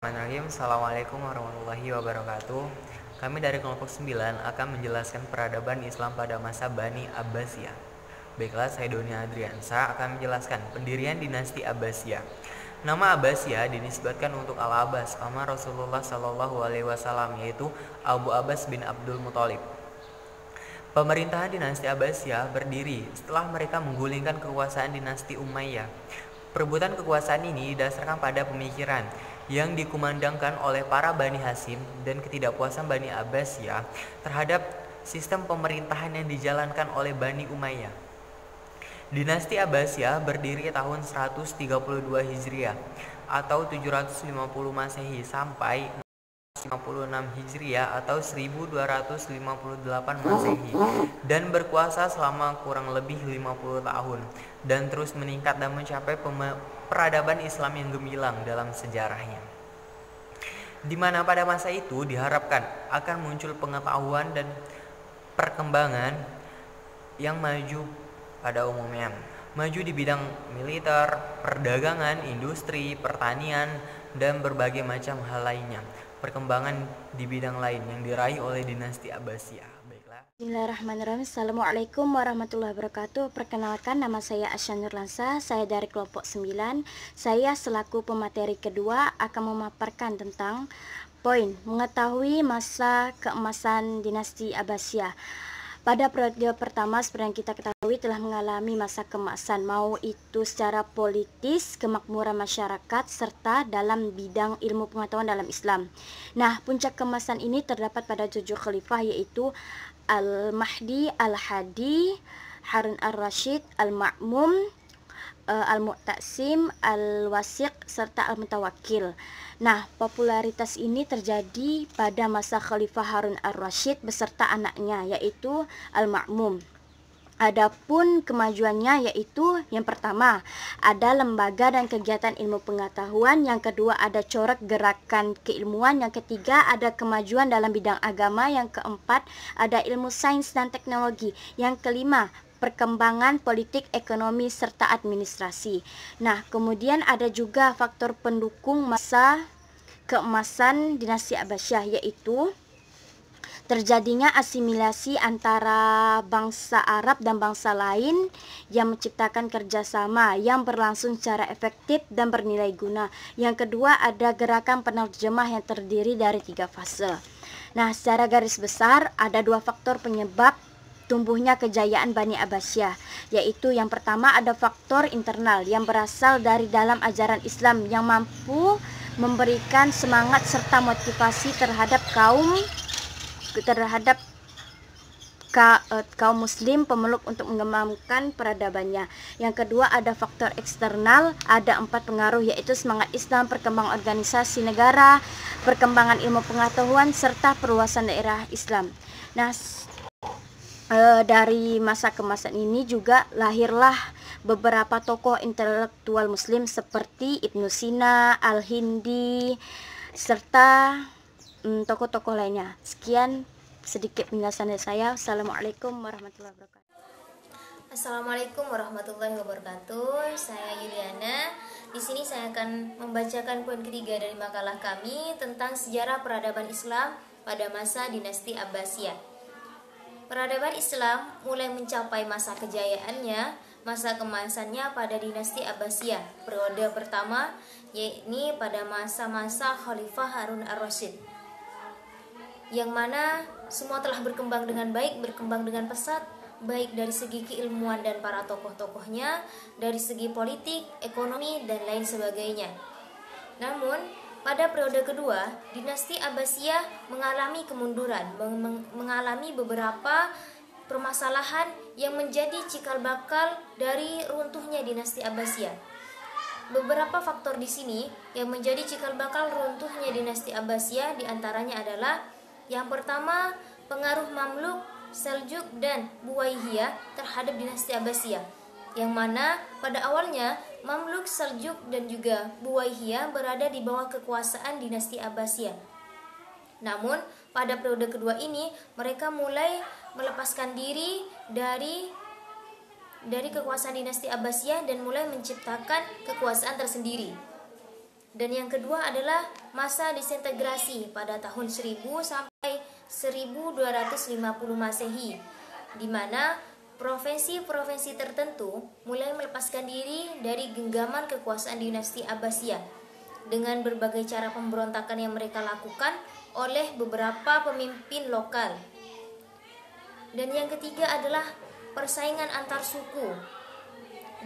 Bismillahirrahmanirrahim. Assalamualaikum warahmatullahi wabarakatuh. Kami dari kelompok 9 akan menjelaskan peradaban Islam pada masa Bani Abbasiyah. Baiklah, saya Doni Adriansa akan menjelaskan pendirian dinasti Abbasiyah. Nama Abbasiyah dinisbatkan untuk Al-Abbas, paman Rasulullah SAW, yaitu Abu Abbas bin Abdul Muthalib. Pemerintahan dinasti Abbasiyah berdiri setelah mereka menggulingkan kekuasaan dinasti Umayyah. Perebutan kekuasaan ini didasarkan pada pemikiran yang dikumandangkan oleh para Bani Hasyim dan ketidakpuasan Bani Abbasiyah terhadap sistem pemerintahan yang dijalankan oleh Bani Umayyah. Dinasti Abbasiyah berdiri tahun 132 Hijriah atau 750 Masehi sampai 56 Hijriah atau 1258 Masehi dan berkuasa selama kurang lebih 50 tahun dan terus meningkat dan mencapai peradaban Islam yang gemilang dalam sejarahnya, di mana pada masa itu diharapkan akan muncul pengetahuan dan perkembangan yang maju pada umumnya, maju di bidang militer, perdagangan, industri, pertanian, dan berbagai macam hal lainnya. Perkembangan di bidang lain yang diraih oleh dinasti Abbasiyah. Baiklah. Bismillahirrahmanirrahim. Assalamualaikum warahmatullahi wabarakatuh. Perkenalkan, nama saya Asya Nurlansa. Saya dari kelompok 9. Saya selaku pemateri kedua akan memaparkan tentang poin mengetahui masa keemasan dinasti Abbasiyah. Pada periode pertama, seperti yang kita ketahui, telah mengalami masa keemasan, mau itu secara politis, kemakmuran masyarakat, serta dalam bidang ilmu pengetahuan dalam Islam. Nah, puncak keemasan ini terdapat pada 7 khalifah, yaitu Al-Mahdi, Al-Hadi, Harun Ar-Rasyid, Al-Ma'mum, Al-Mu'tasim, Al-Wasiq, serta Al-Mutawakkil. Nah, popularitas ini terjadi pada masa Khalifah Harun Ar-Rasyid beserta anaknya, yaitu Al-Ma'mum. Adapun kemajuannya yaitu yang pertama ada lembaga dan kegiatan ilmu pengetahuan, yang kedua ada corak gerakan keilmuan, yang ketiga ada kemajuan dalam bidang agama, yang keempat ada ilmu sains dan teknologi, yang kelima perkembangan politik, ekonomi, serta administrasi. Nah, kemudian ada juga faktor pendukung masa keemasan dinasti Abbasiyah, yaitu terjadinya asimilasi antara bangsa Arab dan bangsa lain yang menciptakan kerjasama yang berlangsung secara efektif dan bernilai guna. Yang kedua ada gerakan penerjemah yang terdiri dari 3 fase. Nah, secara garis besar ada 2 faktor penyebab tumbuhnya kejayaan Bani Abbasiyah, yaitu yang pertama ada faktor internal yang berasal dari dalam ajaran Islam yang mampu memberikan semangat serta motivasi terhadap kaum muslim pemeluk untuk mengembangkan peradabannya. Yang kedua ada faktor eksternal, ada 4 pengaruh, yaitu semangat Islam, perkembangan organisasi negara, perkembangan ilmu pengetahuan, serta perluasan daerah Islam. Nah, dari masa kemasan ini juga lahirlah beberapa tokoh intelektual muslim seperti Ibnu Sina, Al-Hindi, serta tokoh-tokoh lainnya. Sekian sedikit penjelasan dari saya. Assalamualaikum warahmatullahi wabarakatuh. Assalamualaikum warahmatullahi wabarakatuh. Saya Yuliana. Di sini saya akan membacakan poin ketiga dari makalah kami tentang sejarah peradaban Islam pada masa dinasti Abbasiyah. Peradaban Islam mulai mencapai masa kejayaannya, masa kemasannya pada dinasti Abbasiyah. Periode pertama yakni pada masa-masa Khalifah Harun Ar-Rasyid, yang mana semua telah berkembang dengan baik, berkembang dengan pesat, baik dari segi keilmuan dan para tokoh-tokohnya, dari segi politik, ekonomi, dan lain sebagainya. Namun pada periode kedua, dinasti Abbasiyah mengalami kemunduran, mengalami beberapa permasalahan yang menjadi cikal bakal dari runtuhnya dinasti Abbasiyah. Beberapa faktor di sini yang menjadi cikal bakal runtuhnya dinasti Abbasiyah diantaranya adalah yang pertama, pengaruh Mamluk, Seljuk, dan Buwaihiyah terhadap dinasti Abbasiyah, yang mana pada awalnya Mamluk, Seljuk, dan juga Buwaihiyah berada di bawah kekuasaan dinasti Abbasiyah. Namun pada periode kedua ini mereka mulai melepaskan diri dari kekuasaan dinasti Abbasiyah dan mulai menciptakan kekuasaan tersendiri. Dan yang kedua adalah masa disintegrasi pada tahun 1000 sampai 1250 Masehi, di mana provinsi-provinsi tertentu mulai melepaskan diri dari genggaman kekuasaan dinasti Abbasiyah dengan berbagai cara pemberontakan yang mereka lakukan oleh beberapa pemimpin lokal. Dan yang ketiga adalah persaingan antar suku.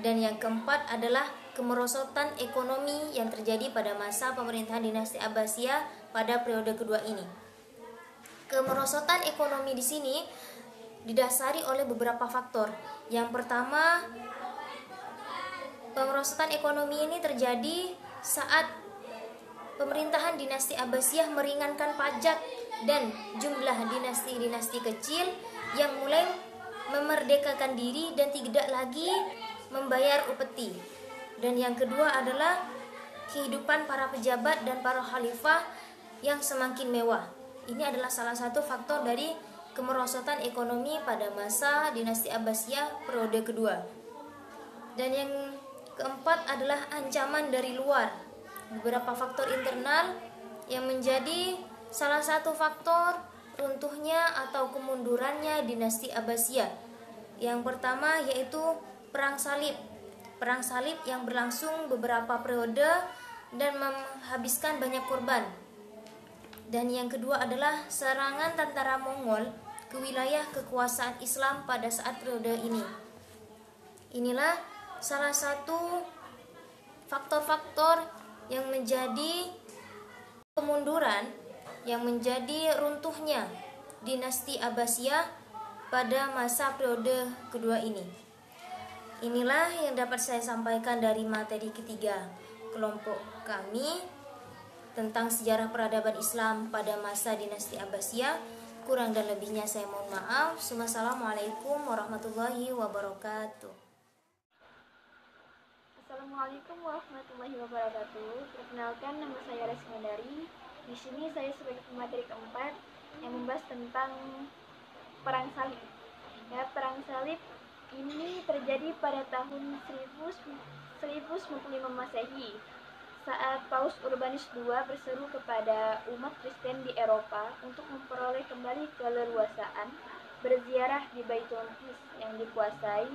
Dan yang keempat adalah kemerosotan ekonomi yang terjadi pada masa pemerintahan dinasti Abbasiyah pada periode kedua ini. Kemerosotan ekonomi di sini didasari oleh beberapa faktor. Yang pertama, kemerosotan ekonomi ini terjadi saat pemerintahan dinasti Abbasiyah meringankan pajak dan jumlah dinasti-dinasti kecil yang mulai memerdekakan diri dan tidak lagi membayar upeti. Dan yang kedua adalah kehidupan para pejabat dan para khalifah yang semakin mewah. Ini adalah salah satu faktor dari kemerosotan ekonomi pada masa dinasti Abbasiyah periode kedua. Dan yang keempat adalah ancaman dari luar. Beberapa faktor internal yang menjadi salah satu faktor runtuhnya atau kemundurannya dinasti Abbasiyah. Yang pertama yaitu Perang Salib. Perang Salib yang berlangsung beberapa periode dan menghabiskan banyak korban. Dan yang kedua adalah serangan tentara Mongol ke wilayah kekuasaan Islam pada saat periode ini. Inilah salah satu faktor-faktor yang menjadi kemunduran, yang menjadi runtuhnya dinasti Abbasiyah pada masa periode kedua ini. Inilah yang dapat saya sampaikan dari materi ketiga kelompok kami tentang sejarah peradaban Islam pada masa dinasti Abbasiyah. Kurang dan lebihnya saya mohon maaf. Wassalamualaikum warahmatullahi wabarakatuh. Assalamualaikum warahmatullahi wabarakatuh. Perkenalkan, nama saya Reski Mandari. Di sini saya sebagai pemateri keempat yang membahas tentang Perang Salib. Ya, Perang Salib ini terjadi pada tahun 1095 Masehi saat Paus Urbanus II berseru kepada umat Kristen di Eropa untuk memperoleh kembali keleluasaan berziarah di Baitul Maqdis yang dikuasai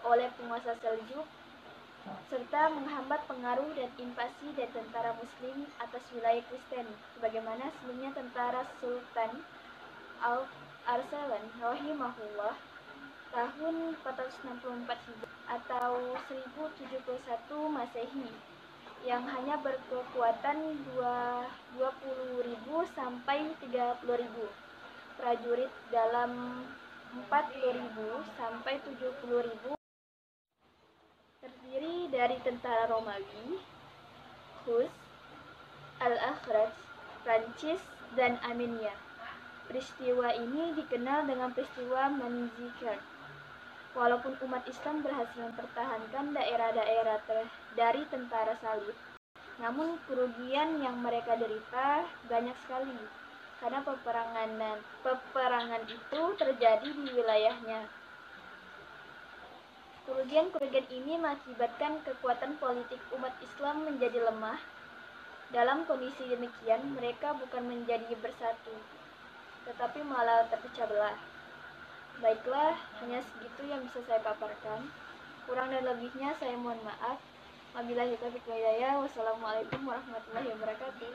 oleh penguasa Seljuk, serta menghambat pengaruh dan invasi dari tentara Muslim atas wilayah Kristen, sebagaimana sebelumnya tentara Sultan Al-Arsalan rahimahullah tahun 464 Hijriah atau 1071 Masehi yang hanya berkekuatan 20.000 sampai 30.000 prajurit dalam 40.000 sampai 70.000, terdiri dari tentara Romawi, Hus, Al-Akhraj, Prancis, dan Armenia. Peristiwa ini dikenal dengan peristiwa Manzikert. Walaupun umat Islam berhasil mempertahankan daerah-daerah dari tentara salib, namun kerugian yang mereka derita banyak sekali karena peperangan itu terjadi di wilayahnya. Kerugian-kerugian ini mengakibatkan kekuatan politik umat Islam menjadi lemah. Dalam kondisi demikian, mereka bukan menjadi bersatu, tetapi malah terpecah belah. Baiklah, hanya segitu yang bisa saya paparkan. Kurang dan lebihnya saya mohon maaf. Wabillahi taufiq wal hidayah. Wassalamualaikum warahmatullahi wabarakatuh.